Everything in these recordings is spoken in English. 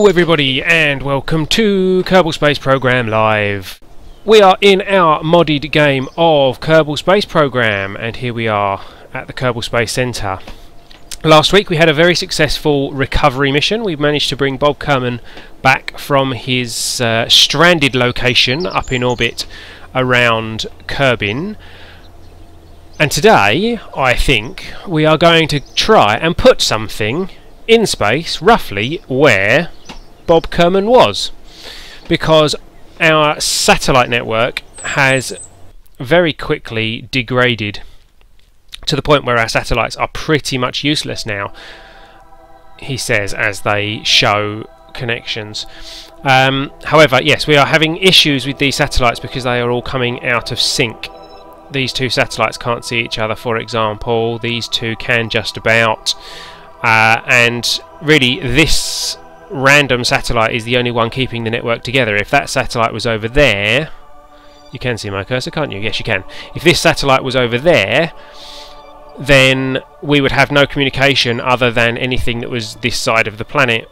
everybody, and welcome to Kerbal Space Program Live. We are in our modded game of Kerbal Space Program, and here we are at the Kerbal Space Centre. Last week we had a very successful recovery mission. We managed to bring Bob Kerbin back from his stranded location up in orbit around Kerbin. And today, I think, we are going to try and put something in space roughly where Bob Kerbin was, because our satellite network has very quickly degraded to the point where our satellites are pretty much useless now, he says, as they show connections. However, yes, we are having issues with these satellites because they are all coming out of sync. These two satellites can't see each other, for example. These two can just about. And really, this random satellite is the only one keeping the network together. If that satellite was over there... You can see my cursor, can't you? Yes, you can. If this satellite was over there, then we would have no communication other than anything that was this side of the planet,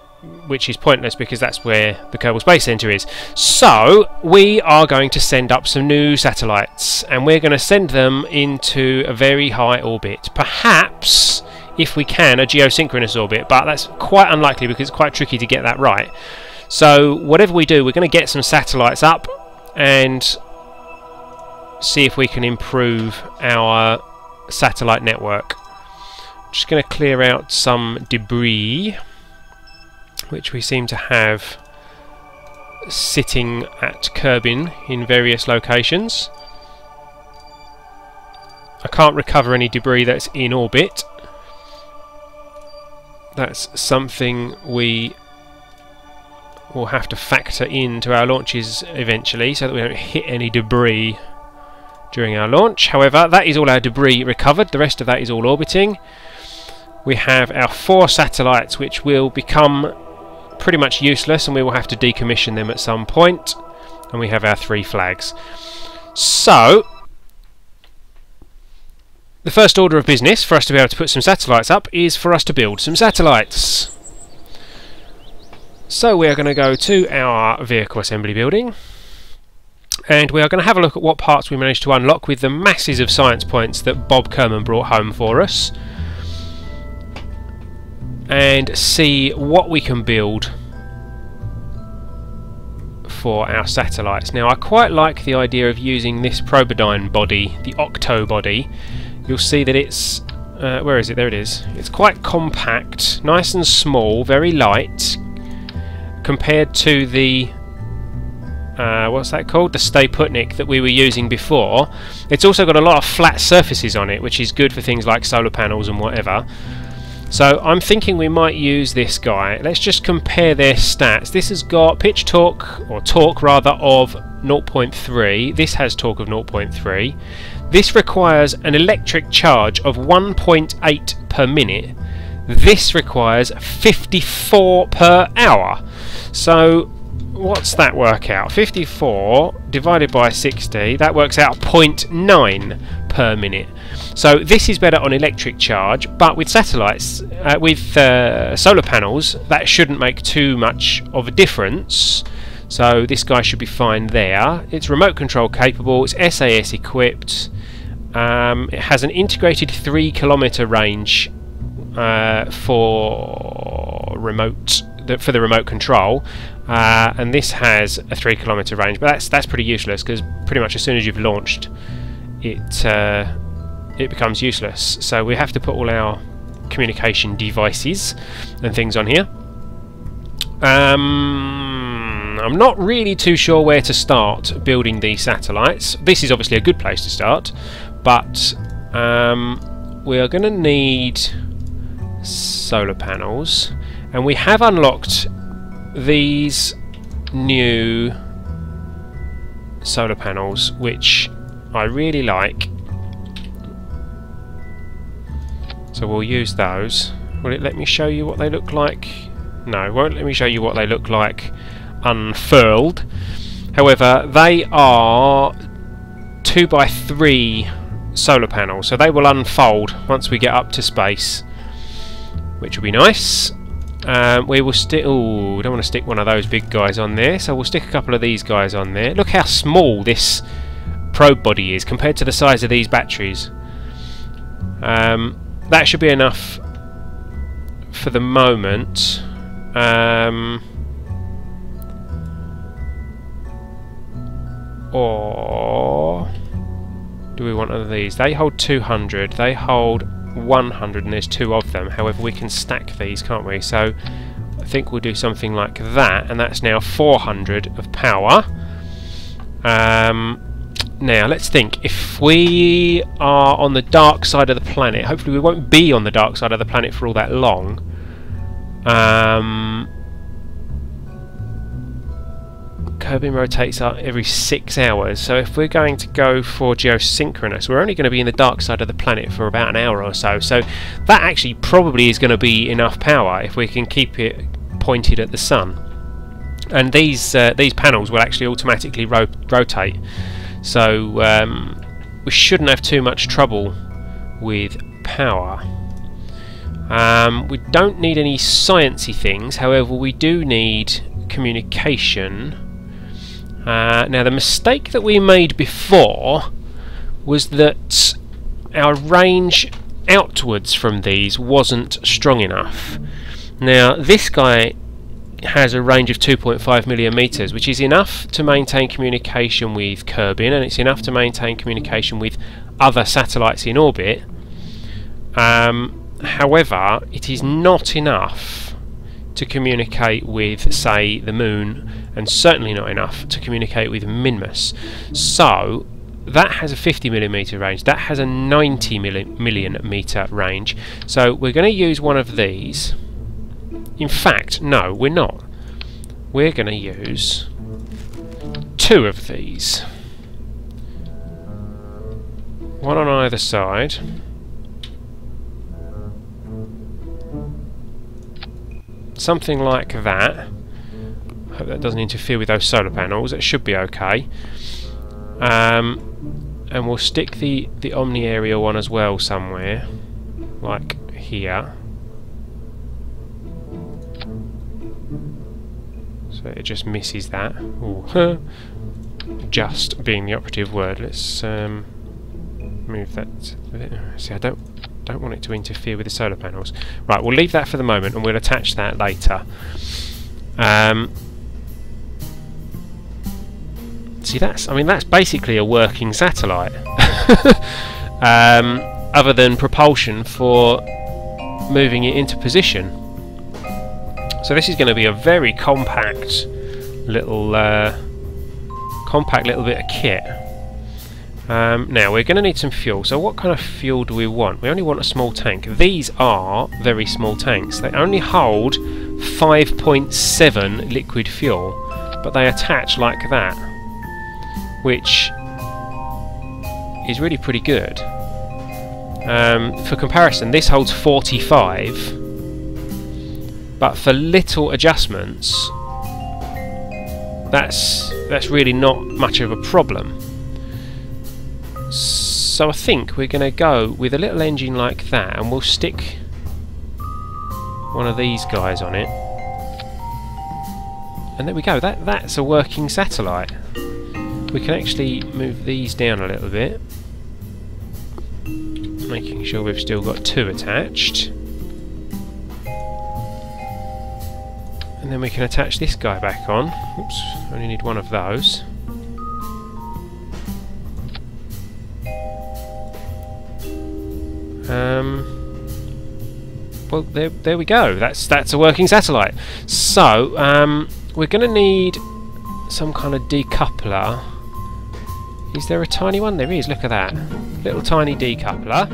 which is pointless because that's where the Kerbal Space Centre is. So we are going to send up some new satellites, and we're going to send them into a very high orbit. Perhaps, if we can, a geosynchronous orbit, but that's quite unlikely because it's quite tricky to get that right. So whatever we do, we're going to get some satellites up and see if we can improve our satellite network. Just going to clear out some debris which we seem to have sitting at Kerbin in various locations. I can't recover any debris that's in orbit. That's something we will have to factor into our launches eventually so that we don't hit any debris during our launch. However, that is all our debris recovered. The rest of that is all orbiting. We have our 4 satellites which will become pretty much useless and we will have to decommission them at some point, and we have our 3 flags. So the first order of business for us to be able to put some satellites up is for us to build some satellites. So we are going to go to our vehicle assembly building, and we are going to have a look at what parts we managed to unlock with the masses of science points that Bob Kerbin brought home for us, and see what we can build for our satellites. Now, I quite like the idea of using this Probodyne body, the Octo body. You'll see that it's where is it? There it is. It's quite compact, nice and small, very light compared to the what's that called? The Stay Putnik that we were using before. It's also got a lot of flat surfaces on it, which is good for things like solar panels and whatever. So I'm thinking we might use this guy. Let's just compare their stats. This has got pitch torque, or torque rather, of 0.3. This has torque of 0.3. This requires an electric charge of 1.8 per minute. This requires 54 per hour. So what's that work out? 54 divided by 60, that works out 0.9 per minute. So this is better on electric charge, but with satellites, with solar panels, that shouldn't make too much of a difference. So this guy should be fine there. It's remote control capable, it's SAS equipped, it has an integrated 3 kilometer range for the remote control, and this has a 3 kilometer range, but that's pretty useless because pretty much as soon as you've launched it becomes useless. So we have to put all our communication devices and things on here. I'm not really too sure where to start building these satellites. This is obviously a good place to start, but we are going to need solar panels, and we have unlocked these new solar panels which I really like, so we'll use those. Will it let me show you what they look like? No, it won't let me show you what they look like unfurled. However, they are 2x3 solar panels, so they will unfold once we get up to space, which will be nice. We will stick... Oh, don't want to stick one of those big guys on there, so we'll stick a couple of these guys on there. Look how small this probe body is compared to the size of these batteries. That should be enough for the moment. Or do we want one of these? They hold 200, they hold 100, and there's 2 of them. However, we can stack these, can't we? So I think we'll do something like that, and that's now 400 of power. Now let's think, if we are on the dark side of the planet, hopefully we won't be on the dark side of the planet for all that long. Kerbin rotates up every 6 hours, so if we're going to go for geosynchronous, we're only going to be in the dark side of the planet for about an hour or so, so that actually probably is going to be enough power if we can keep it pointed at the sun. And these panels will actually automatically rotate, so we shouldn't have too much trouble with power. We don't need any sciencey things, however we do need communication. Now the mistake that we made before was that our range outwards from these wasn't strong enough. Now this guy has a range of 2.5 million meters, which is enough to maintain communication with Kerbin, and it's enough to maintain communication with other satellites in orbit. However, it is not enough to communicate with, say, the Moon, and certainly not enough to communicate with Minmus. So that has a 50 millimeter range, that has a 90 million meter range, so we're going to use one of these. In fact, no, we're not. We're going to use 2 of these, one on either side. Something like that. Hope that doesn't interfere with those solar panels. It should be okay. And we'll stick the omni-area one as well somewhere, like here. So it just misses that. Ooh. Just being the operative word. Let's move that. See, I don't want it to interfere with the solar panels. Right, we'll leave that for the moment and we'll attach that later. See, that's basically a working satellite. Other than propulsion for moving it into position. So this is going to be a very compact little bit of kit. Now we're going to need some fuel. So what kind of fuel do we want? We only want a small tank. These are very small tanks. They only hold 5.7 liquid fuel, but they attach like that, which is really pretty good. For comparison, this holds 45, but for little adjustments, that's really not much of a problem. So I think we're going to go with a little engine like that, and we'll stick one of these guys on it, and there we go. That's a working satellite. We can actually move these down a little bit, making sure we've still got 2 attached, and then we can attach this guy back on. Oops, only need 1 of those. Well, there we go. That's a working satellite. So we're going to need some kind of decoupler. Is there a tiny one? There is. Look at that, little tiny decoupler.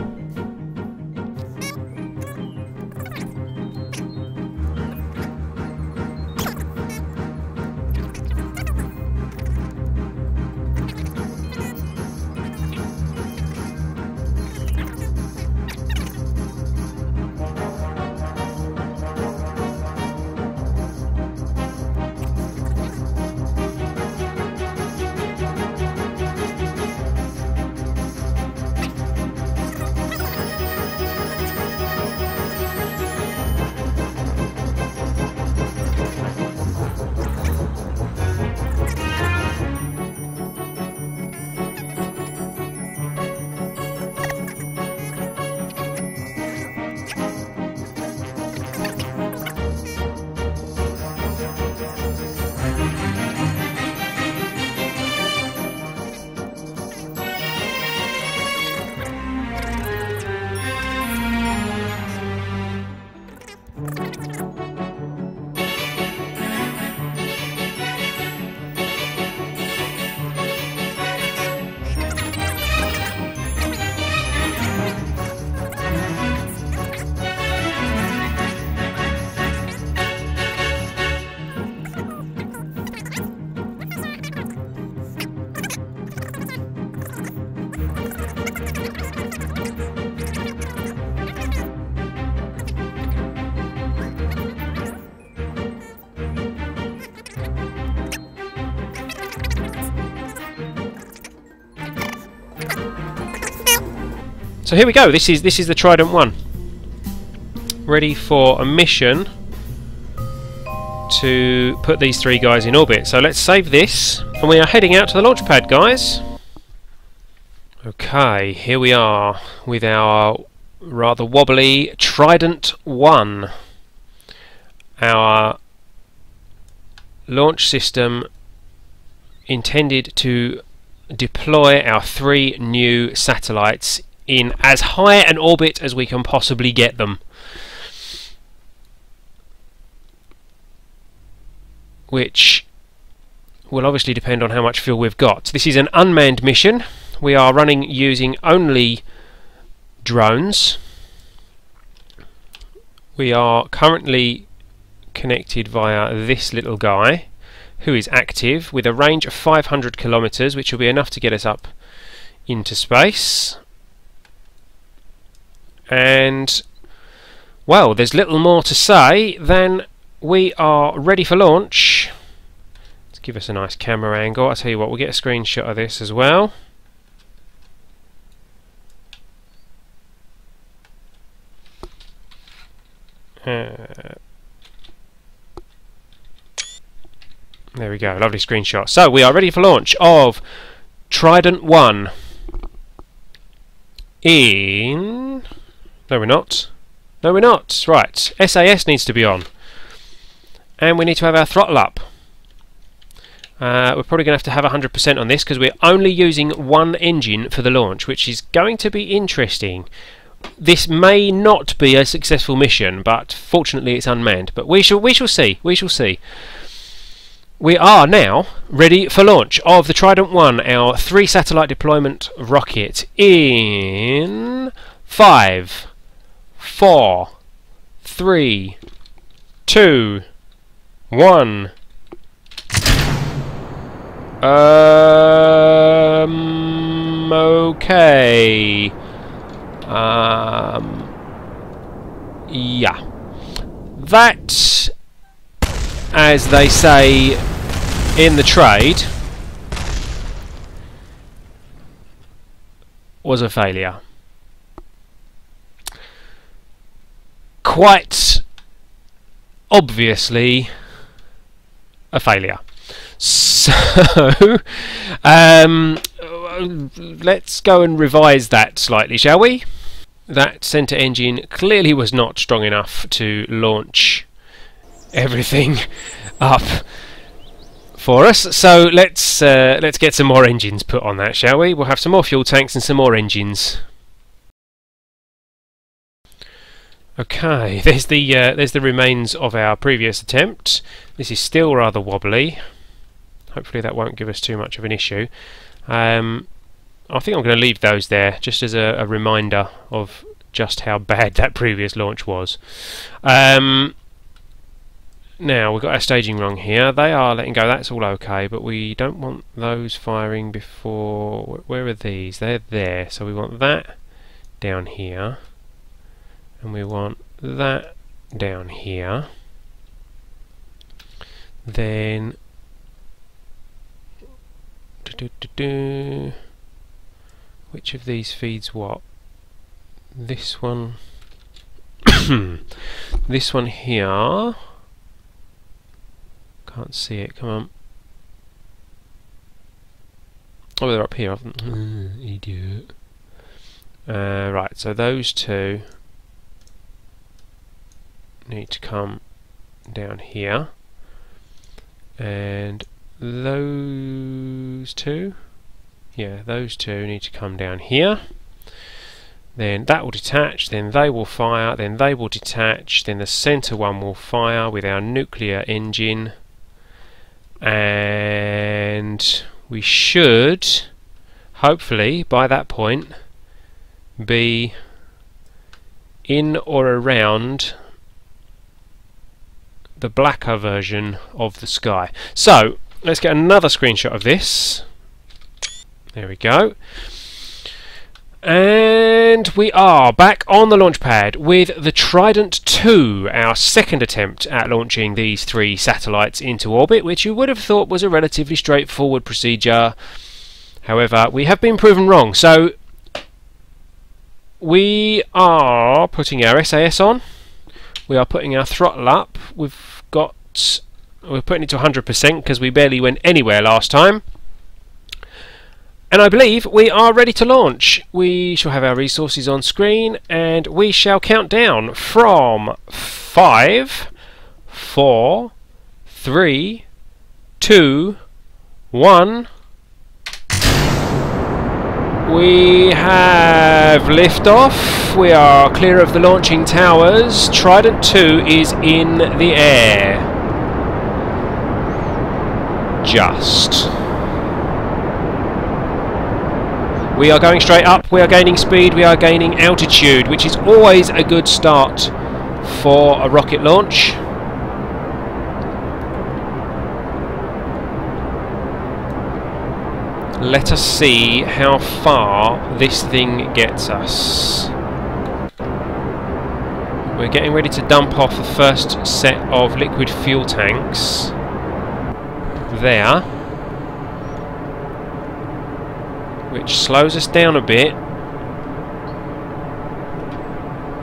So here we go. This is the Trident 1, ready for a mission to put these 3 guys in orbit. So let's save this, and we are heading out to the launch pad, guys. Okay, here we are with our rather wobbly Trident 1, our launch system intended to deploy our 3 new satellites in as high an orbit as we can possibly get them, which will obviously depend on how much fuel we've got. This is an unmanned mission. We are running using only drones. We are currently connected via this little guy, who is active with a range of 500 kilometers, which will be enough to get us up into space. And, well, there's little more to say than we are ready for launch. Let's give us a nice camera angle. I'll tell you what, we'll get a screenshot of this as well. There we go, lovely screenshot. So we are ready for launch of Trident 1 in... No we're not. No we're not. Right, SAS needs to be on. And we need to have our throttle up. We're probably going to have 100% on this because we're only using 1 engine for the launch, which is going to be interesting. This may not be a successful mission, but fortunately it's unmanned. But we shall see. We shall see. We are now ready for launch of the Trident 1, our 3 satellite deployment rocket, in 5, 4, 3, 2, 1. Okay. Yeah. That, as they say in the trade, was a failure. Quite obviously a failure. So let's go and revise that slightly, shall we? That centre engine clearly was not strong enough to launch everything up for us, so let's get some more engines put on that, shall we? We'll have some more fuel tanks and some more engines. Okay, there's the remains of our previous attempt. This is still rather wobbly. Hopefully that won't give us too much of an issue. I think I'm going to leave those there just as a reminder of just how bad that previous launch was. Now we've got our staging wrong here. They are letting go, that's all okay, but we don't want those firing before... Where are these? They're there, so we want that down here, and we want that down here. Then which of these feeds what? This one. This one here. Can't see it, come on. Oh, they're up here. Idiot. Right, so those 2 need to come down here. And those 2, yeah, those 2 need to come down here. Then that will detach, then they will fire, then they will detach, then the centre one will fire with our nuclear engine, and we should hopefully by that point be in or around the blacker version of the sky. So let's get another screenshot of this. There we go. And we are back on the launch pad with the Trident 2, our second attempt at launching these 3 satellites into orbit, which you would have thought was a relatively straightforward procedure. However, we have been proven wrong. So we are putting our SAS on. We are putting our throttle up. We're putting it to 100% because we barely went anywhere last time. And I believe we are ready to launch. We shall have our resources on screen and we shall count down from 5, 4, 3, 2, 1. We have liftoff. We are clear of the launching towers. Trident 2 is in the air. Just. We are going straight up, we are gaining speed, we are gaining altitude, which is always a good start for a rocket launch. Let us see how far this thing gets us. We're getting ready to dump off the first set of liquid fuel tanks. There. Which slows us down a bit.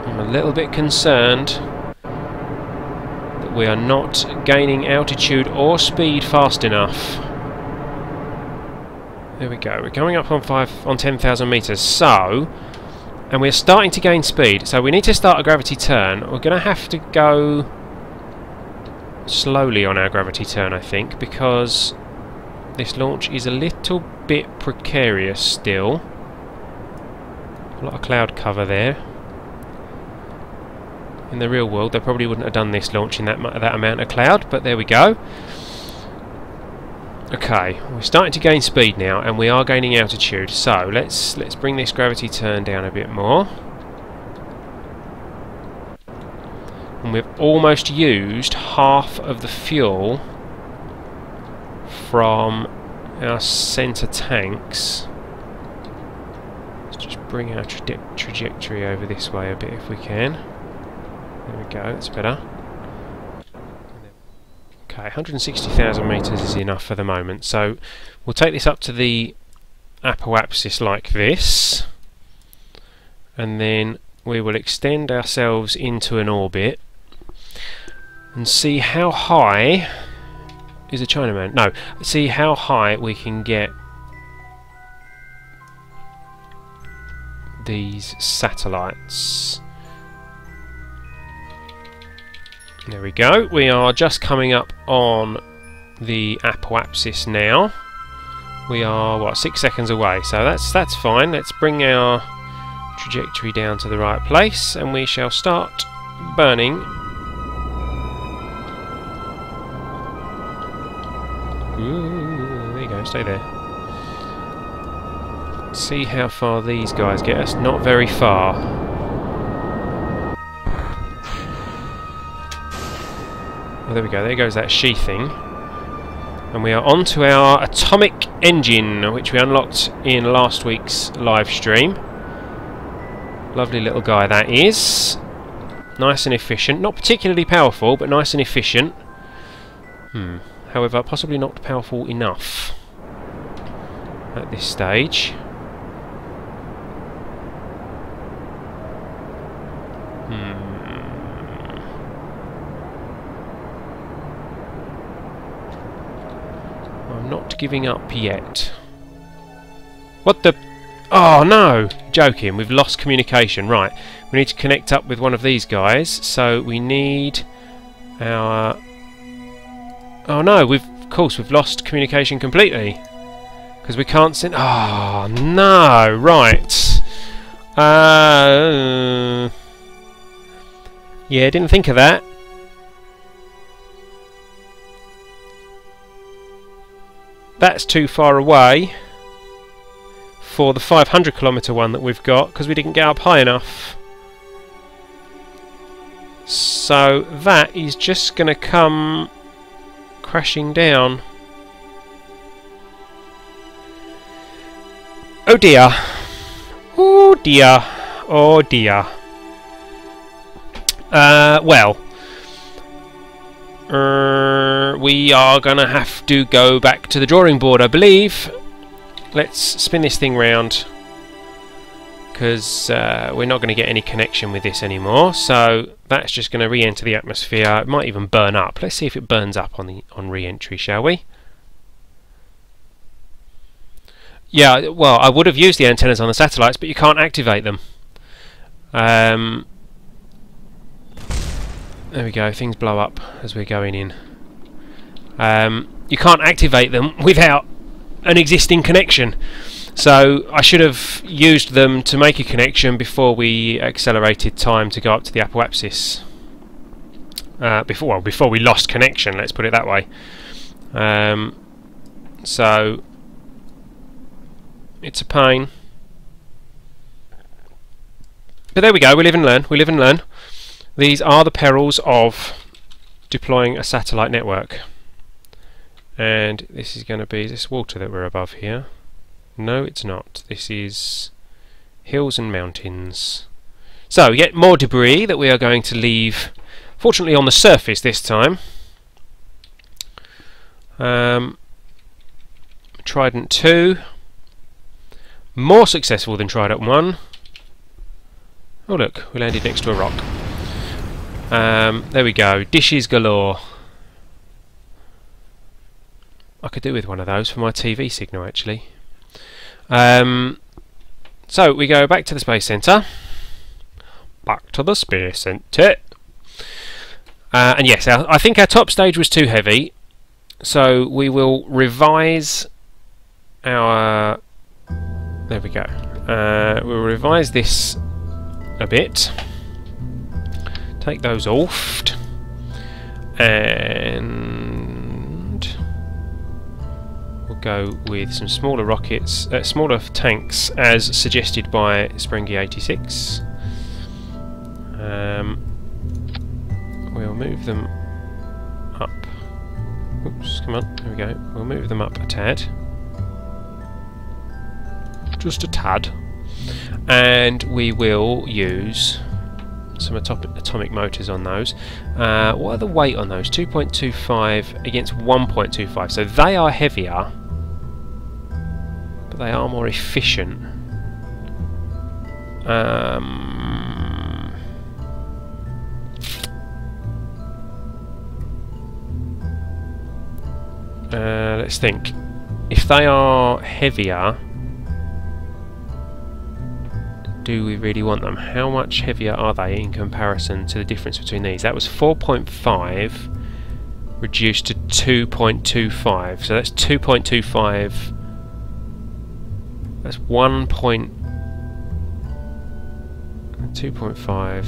I'm a little bit concerned that we are not gaining altitude or speed fast enough. There we go. We're coming up on 10,000 meters. So, and we're starting to gain speed. So we need to start a gravity turn. We're going to have to go slowly on our gravity turn, I think, because this launch is a little bit precarious still. A lot of cloud cover there. In the real world, they probably wouldn't have done this launch in that amount of cloud, but there we go. Okay, we're starting to gain speed now, and we are gaining altitude. So let's bring this gravity turn down a bit more. And we've almost used half of the fuel from our centre tanks. Let's just bring our trajectory over this way a bit if we can. There we go, that's better. Okay, 160,000 metres is enough for the moment, so we'll take this up to the apoapsis like this, and then we will extend ourselves into an orbit and see how high is a Chinaman. No, see how high we can get these satellites. There we go. We are just coming up on the apoapsis now. We are, what, 6 seconds away, so that's fine. Let's bring our trajectory down to the right place and we shall start burning. Ooh, there you go, stay there. See how far these guys get us. Not very far. Oh, there we go, there goes that sheathing. And we are on to our atomic engine, which we unlocked in last week's live stream. Lovely little guy that is. Nice and efficient. Not particularly powerful, but nice and efficient. However, possibly not powerful enough at this stage. I'm not giving up yet. What the... Oh no! Joking, we've lost communication. Right, we need to connect up with one of these guys, so we need our... Oh no, of course we've lost communication completely. Because we can't send... Oh no, right. Yeah, didn't think of that. That's too far away for the 500 kilometre one that we've got, because we didn't get up high enough. So that is just going to come crashing down. Oh dear. Oh dear. Oh dear. Well, we are gonna have to go back to the drawing board, I believe. Let's spin this thing round, because we're not going to get any connection with this anymore. So that's just going to re-enter the atmosphere. It might even burn up. Let's see if it burns up on re-entry, shall we? Yeah, well, I would have used the antennas on the satellites, but you can't activate them. There we go, things blow up as we're going in. You can't activate them without an existing connection. So I should have used them to make a connection before we accelerated time to go up to the apoapsis. Before we lost connection, let's put it that way. So it's a pain. But there we go, we live and learn, we live and learn. These are the perils of deploying a satellite network. And this is going to be this water that we're above here. No, it's not. This is hills and mountains. So, yet more debris that we are going to leave, fortunately on the surface this time. Trident 2. More successful than Trident 1. Oh look, we landed next to a rock. There we go, dishes galore. I could do with one of those for my TV signal actually. So we go back to the Space Centre. Back to the Space Centre. And yes, I think our top stage was too heavy, so we will revise our... There we go. We'll revise this a bit. Take those off. And we'll go with some smaller rockets, smaller tanks as suggested by Springy 86. We'll move them up. Oops, come on, there we go. We'll move them up a tad. Just a tad. And we will use some atomic motors on those. What are the weight on those? 2.25 against 1.25. So they are heavier, but they are more efficient. Let's think. If they are heavier, do we really want them? How much heavier are they in comparison to the difference between these? That was 4.5 reduced to 2.25. So that's 2.25. That's 2.5.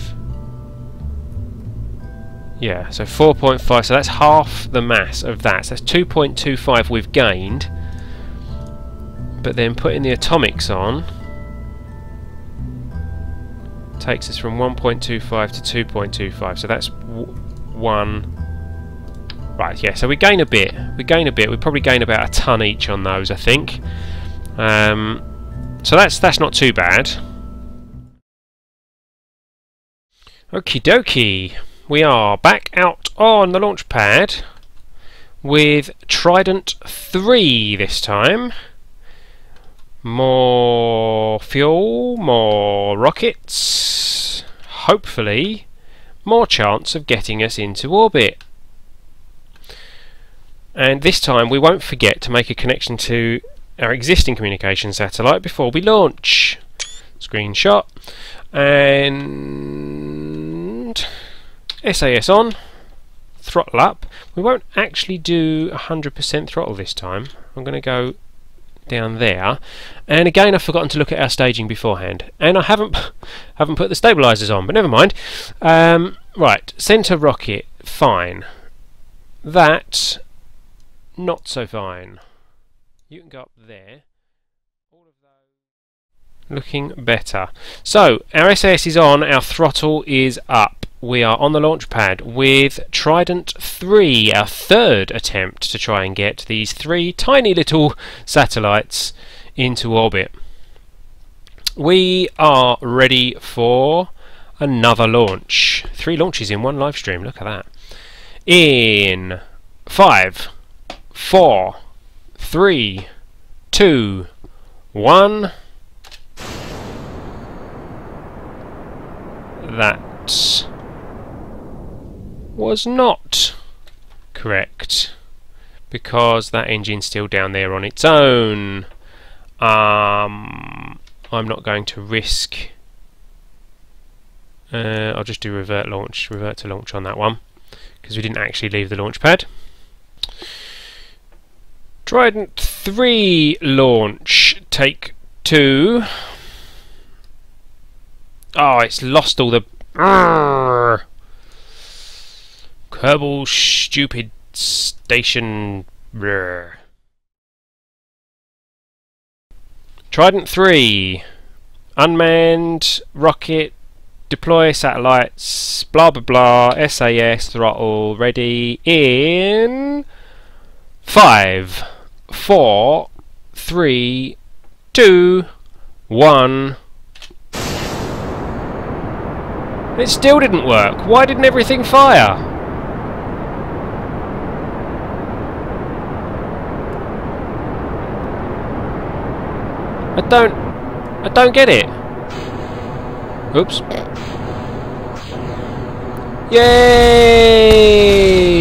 Yeah, so 4.5. So that's half the mass of that. So that's 2.25 we've gained. But then putting the atomics on takes us from 1.25 to 2.25, so that's 1. Right, yeah, so we gain a bit. We probably gain about a ton each on those, I think. So that's not too bad. Okie dokie. We are back out on the launch pad with Trident 3 this time. More fuel, more rockets, hopefully more chance of getting us into orbit. And this time we won't forget to make a connection to our existing communication satellite before we launch. Screenshot. And SAS on. Throttle up. We won't actually do 100% throttle this time. I'm going to go down there, and again I've forgotten to look at our staging beforehand, and I haven't put the stabilizers on, but never mind. Right, center rocket, fine. That, not so fine. You can go up there. All of those looking better. So our SAS is on, our throttle is up. We are on the launch pad with Trident 3, our third attempt to try and get these 3 tiny little satellites into orbit. We are ready for another launch. 3 launches in one live stream, look at that. In 5, 4, 3, 2, 1... that was not correct, because that engine's still down there on its own. I'm not going to risk. I'll just do revert to launch on that one, because we didn't actually leave the launch pad. Trident 3 launch, take 2. Oh, it's lost all the Kerbal stupid station. Brr. Trident 3, unmanned rocket, deploy satellites, blah blah blah, SAS throttle ready in 5, 4, 3, 2, 1. It still didn't work. Why didn't everything fire? I don't get it. Oops. Yay!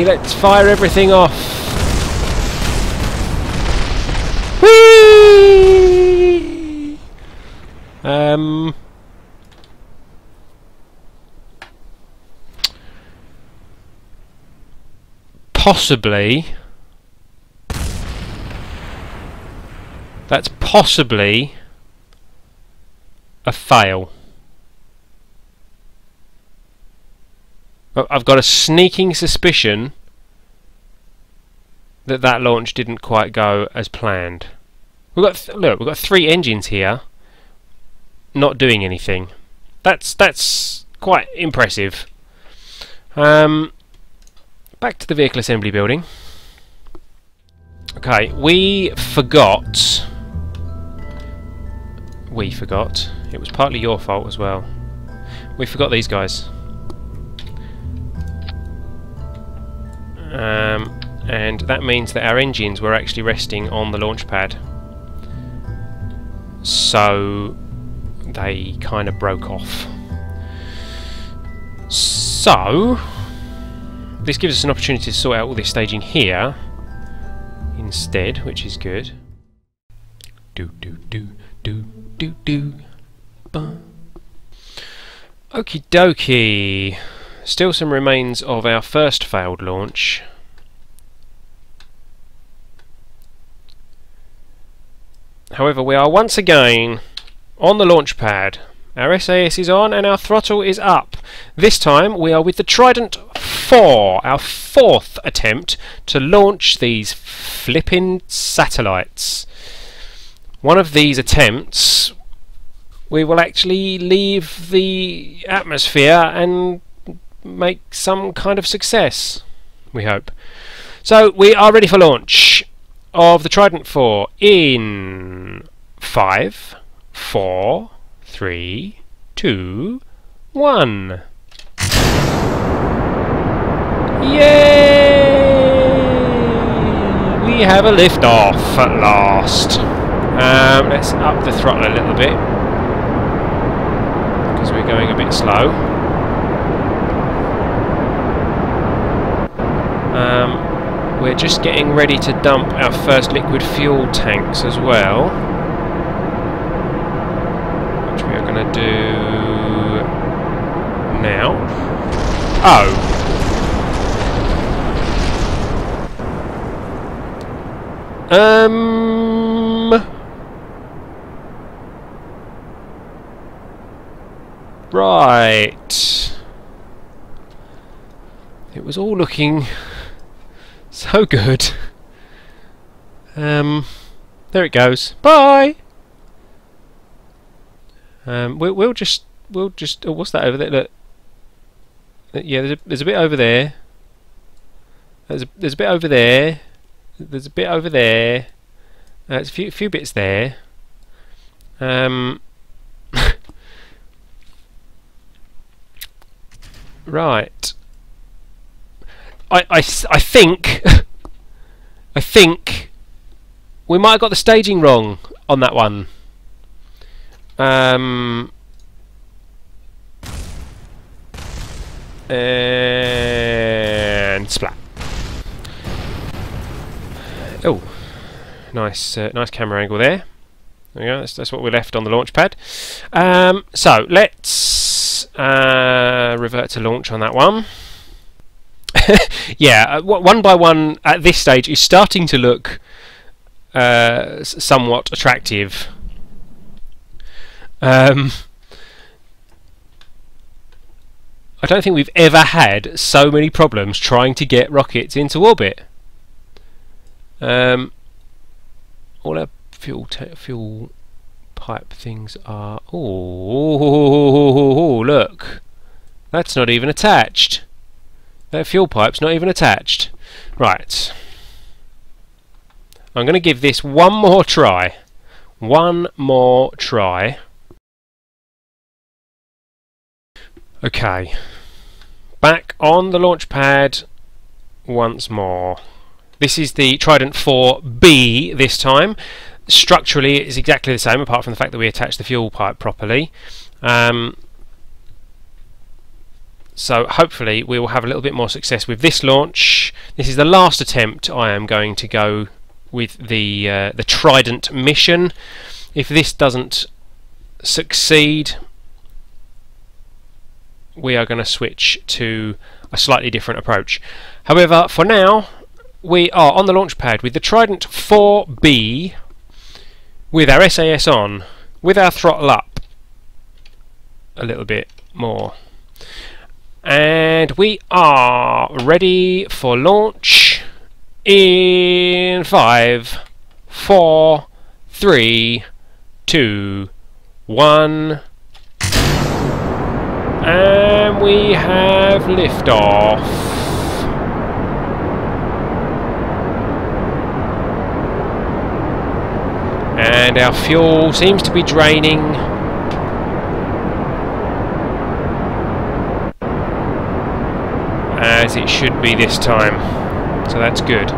Let's fire everything off. Whee! Possibly. That's possibly a fail. I've got a sneaking suspicion that that launch didn't quite go as planned. Look, we've got 3 engines here not doing anything. That's quite impressive. Back to the vehicle assembly building. Okay, we forgot. It was partly your fault as well. We forgot these guys. And that means that our engines were actually resting on the launch pad. So they kind of broke off. So this gives us an opportunity to sort out all this staging here instead, which is good. Okie dokie. Still some remains of our first failed launch. However, we are once again on the launch pad. Our SAS is on and our throttle is up. This time we are with the Trident 4, our 4th attempt to launch these flippin' satellites. One of these attempts we will actually leave the atmosphere and make some kind of success, we hope. So we are ready for launch of the Trident 4 in 5, 4, 3, 2, 1. Yay! We have a lift off at last. Let's up the throttle a little bit because we're going a bit slow. We're just getting ready to dump our first liquid fuel tanks as well, which we are going to do now. Oh! Right. It was all looking so good. There it goes. Bye. We'll just. Oh, what's that over there? Look. Yeah, there's a bit over there. There's a bit over there. There's a bit over there. There's a few bits there. Right. I think I think we might have got the staging wrong on that one. And splat. Oh, nice camera angle there. There we go. That's what we left on the launch pad. So let's revert to launch on that one. Yeah, one by one at this stage is starting to look somewhat attractive. I don't think we've ever had so many problems trying to get rockets into orbit. All our fuel pipe things are... Oh, look! That's not even attached. That fuel pipe's not even attached. Right. I'm going to give this one more try. One more try. Okay. Back on the launch pad once more. This is the Trident 4B this time. Structurally it's exactly the same, apart from the fact that we attach the fuel pipe properly. So hopefully we will have a little bit more success with this launch. This is the last attempt I am going to go with the Trident mission. If this doesn't succeed, we are going to switch to a slightly different approach. However, for now, we are on the launch pad with the Trident 4B, with our SAS on, with our throttle up a little bit more. And we are ready for launch in 5, 4, 3, 2, 1. And we have liftoff. And our fuel seems to be draining. As it should be this time. So that's good.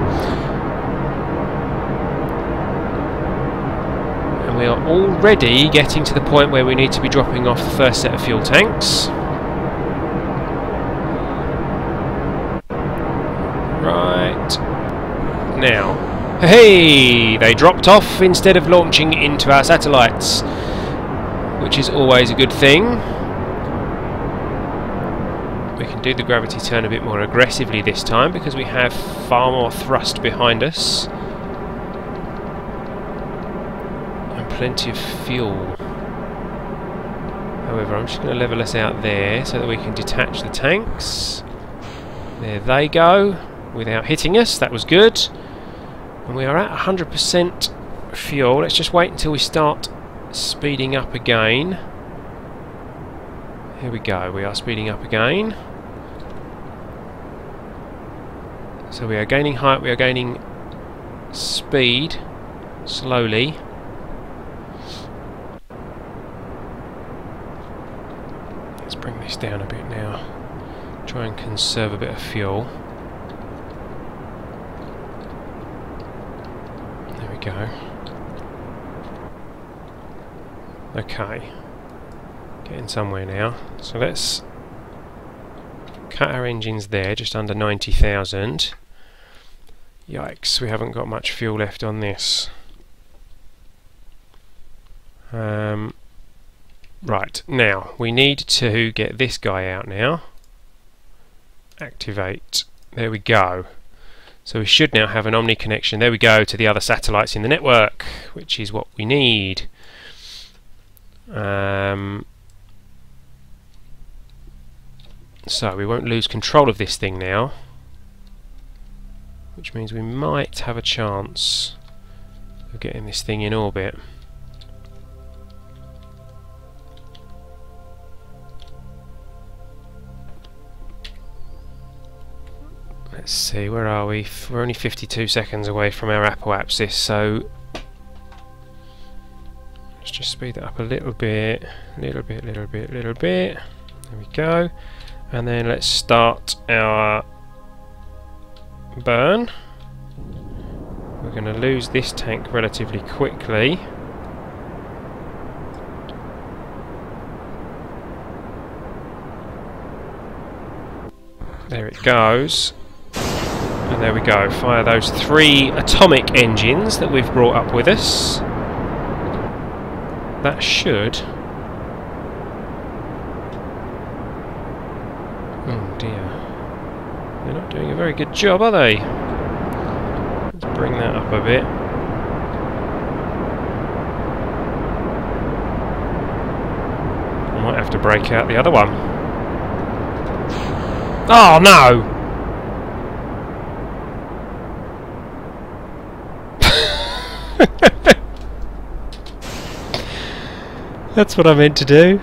And we are already getting to the point where we need to be dropping off the first set of fuel tanks. Right. Now. Hey! They dropped off instead of launching into our satellites, which is always a good thing. We can do the gravity turn a bit more aggressively this time because we have far more thrust behind us and plenty of fuel. However, I'm just going to level us out there so that we can detach the tanks. There they go, without hitting us. That was good. And we are at 100% fuel. Let's just wait until we start speeding up again. Here we go, we are speeding up again. So we are gaining height, we are gaining speed slowly. Let's bring this down a bit now. Try and conserve a bit of fuel. There we go. Okay. Getting somewhere now. So let's cut our engines there, just under 90,000. Yikes, we haven't got much fuel left on this. Right, now we need to get this guy out now. Activate. There we go. So we should now have an Omni connection. There we go, to the other satellites in the network, which is what we need. So we won't lose control of this thing now, which means we might have a chance of getting this thing in orbit. Let's see, where are we? We're only 52 seconds away from our apoapsis, so let's just speed that up a little bit, little bit. There we go. And then let's start our burn. We're going to lose this tank relatively quickly. There it goes. And there we go. Fire those 3 atomic engines that we've brought up with us. That should... Oh dear. They're not doing a very good job, are they? Let's bring that up a bit. I might have to break out the other one. Oh no! That's what I meant to do.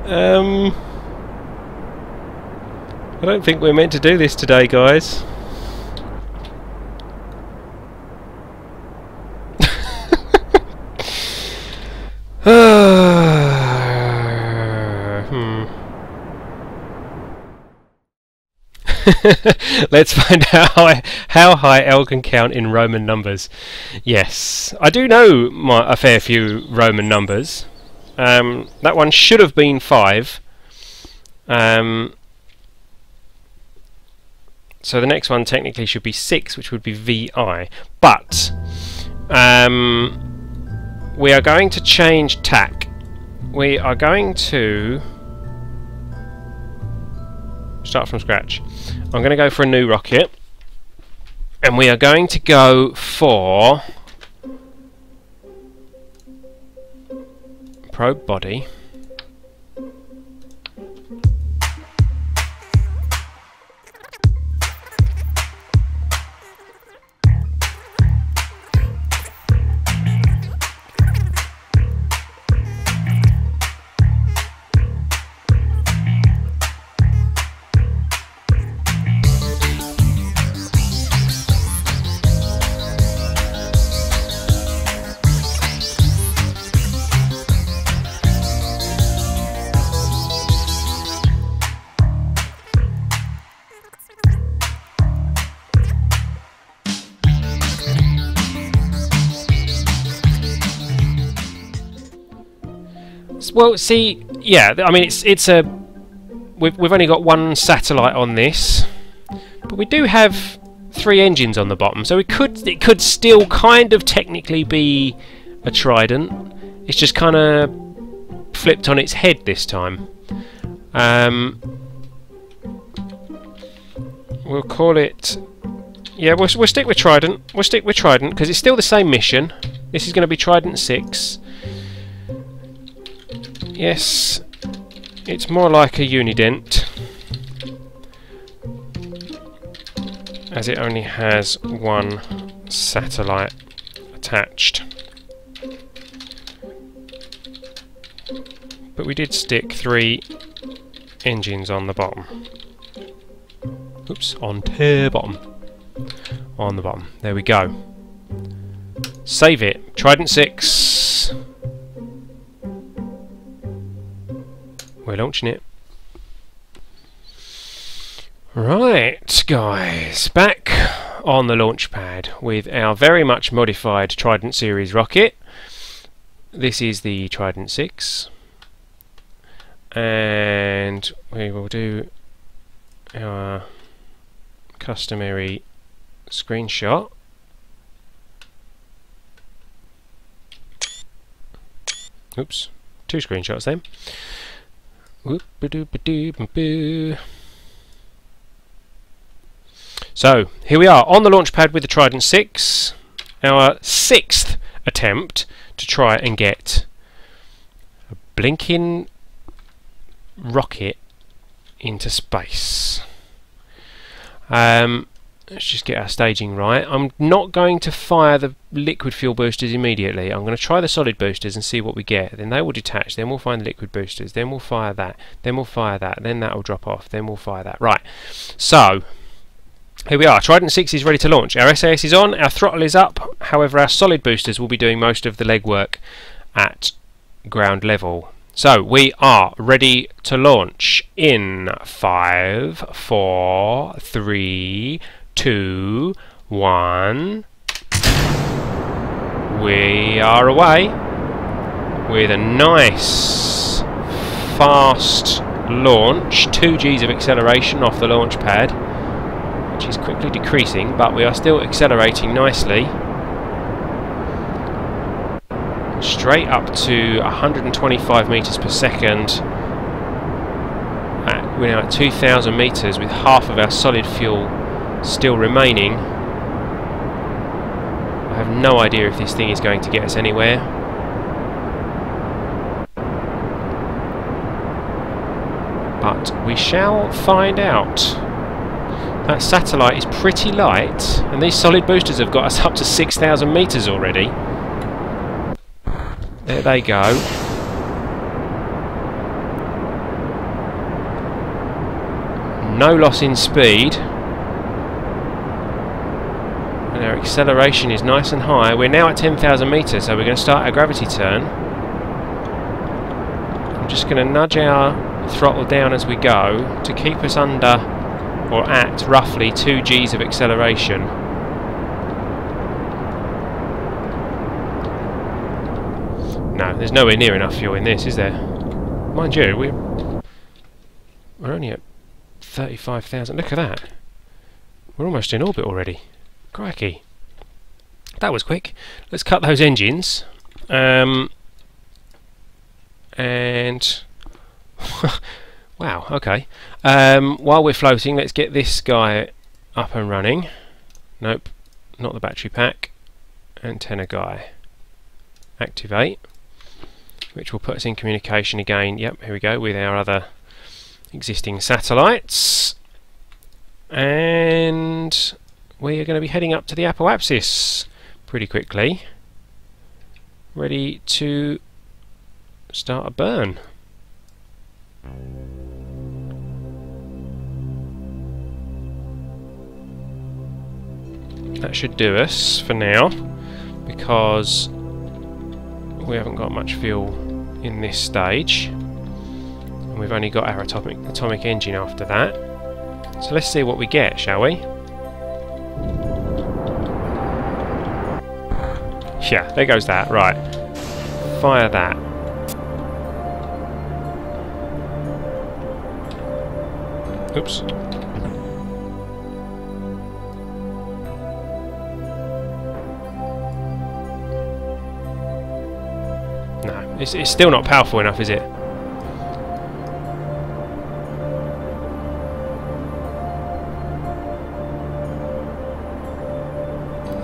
I don't think we're meant to do this today, guys. Let's find out how high L can count in Roman numbers. Yes, I do know a fair few Roman numbers. That one should have been 5. So the next one technically should be 6, which would be VI. But we are going to change tack. We are going to start from scratch. I'm going to go for a new rocket, and we are going to go for probe body. Well, see, yeah, I mean, it's a we've only got 1 satellite on this, but we do have 3 engines on the bottom, so it could still kind of technically be a Trident. It's just kind of flipped on its head this time. We'll call it. Yeah, we'll stick with Trident. We'll stick with Trident because it's still the same mission. This is going to be Trident 6. Yes, it's more like a Unident, as it only has 1 satellite attached. But we did stick 3 engines on the bottom. Oops, on the bottom. On the bottom. There we go. Save it. Trident 6. We're launching it. Right, guys, back on the launch pad with our very much modified Trident series rocket. This is the Trident 6, and we will do our customary screenshot. Oops, 2 screenshots then. So, here we are on the launch pad with the Trident 6, our 6th attempt to try and get a blinking rocket into space. Let's just get our staging right. I'm not going to fire the liquid fuel boosters immediately. I'm going to try the solid boosters and see what we get. Then they will detach, then we'll find the liquid boosters, then we'll fire that, then we'll fire that, then that will drop off, then we'll fire that. Right, so here we are. Trident 6 is ready to launch. Our SAS is on, our throttle is up. However, our solid boosters will be doing most of the legwork at ground level. So we are ready to launch in 5, 4, 3, 2, 1. We are away with a nice, fast launch, 2 Gs of acceleration off the launch pad, which is quickly decreasing, but we are still accelerating nicely. Straight up to 125 meters per second. We're now at 2,000 meters with half of our solid fuel still remaining. I have no idea if this thing is going to get us anywhere. But we shall find out. That satellite is pretty light, and these solid boosters have got us up to 6,000 meters already. There they go. No loss in speed. And our acceleration is nice and high. We're now at 10,000 meters, so we're going to start our gravity turn. I'm just going to nudge our throttle down as we go to keep us under or at roughly 2 Gs of acceleration. No, there's nowhere near enough fuel in this, is there? Mind you, we're only at 35,000. Look at that. We're almost in orbit already. Crikey. That was quick. Let's cut those engines. And wow, okay. While we're floating, let's get this guy up and running. Nope, not the battery pack. Antenna guy. Activate. Which will put us in communication again. Yep, here we go, with our other existing satellites. And we are going to be heading up to the apoapsis pretty quickly. Ready to start a burn. That should do us for now, because we haven't got much fuel in this stage, and we've only got our atomic engine after that. So let's see what we get, shall we? Yeah, there goes that. Right, fire that. Oops. No, it's still not powerful enough, is it?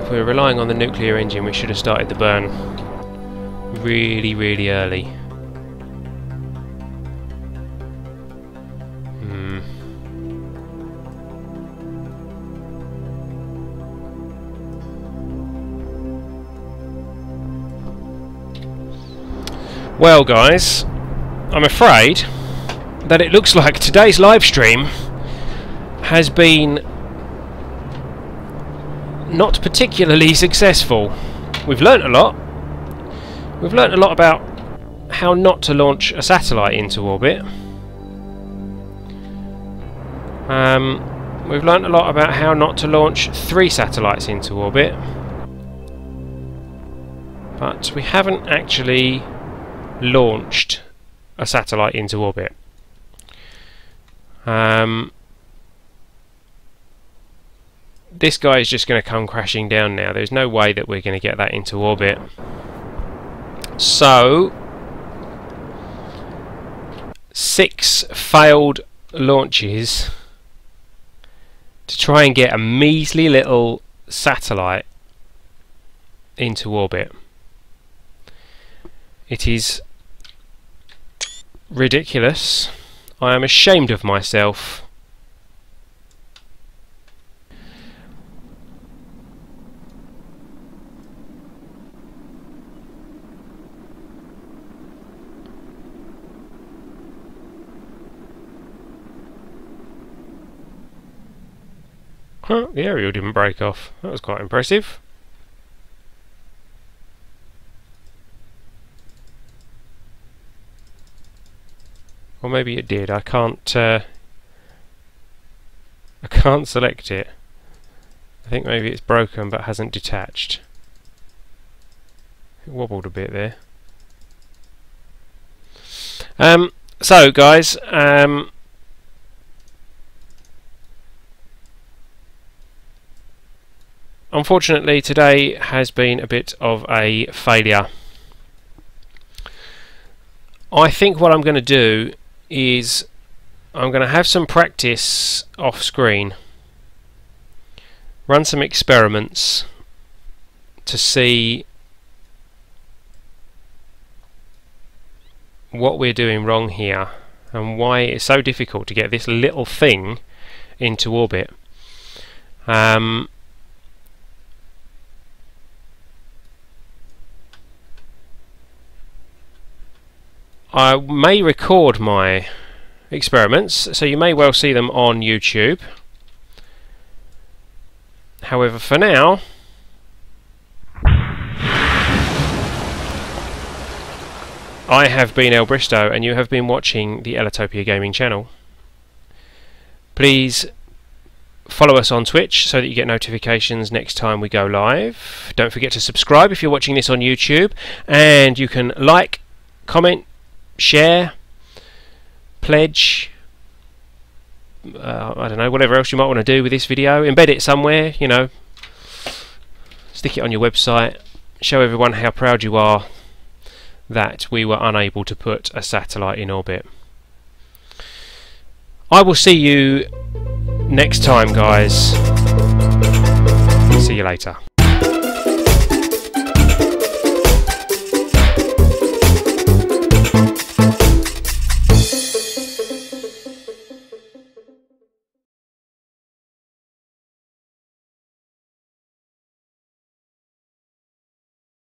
If we were relying on the nuclear engine, we should have started the burn really, really early. Well guys, I'm afraid that it looks like today's live stream has been not particularly successful. We've learnt a lot. We've learnt a lot about how not to launch a satellite into orbit. We've learnt a lot about how not to launch 3 satellites into orbit. But we haven't actually launched a satellite into orbit. This guy is just going to come crashing down now. There's no way that we're going to get that into orbit. So 6 failed launches to try and get a measly little satellite into orbit. It is ridiculous. I am ashamed of myself. Huh, the aerial didn't break off. That was quite impressive. Or maybe it did. I can't select it. I think maybe it's broken but hasn't detached. It wobbled a bit there. So guys, unfortunately today has been a bit of a failure. I think what I'm going to do is I'm going to have some practice off screen, run some experiments to see what we're doing wrong here and why it's so difficult to get this little thing into orbit. I may record my experiments, so you may well see them on YouTube. However, for now, I have been El Bristow and you have been watching the Ellitopia gaming channel. Please follow us on Twitch so that you get notifications next time we go live. Don't forget to subscribe if you're watching this on YouTube, and you can like, comment, share, pledge, I don't know, whatever else you might want to do with this video. Embed it somewhere, you know, stick it on your website, show everyone how proud you are that we were unable to put a satellite in orbit. I will see you next time, guys. See you later.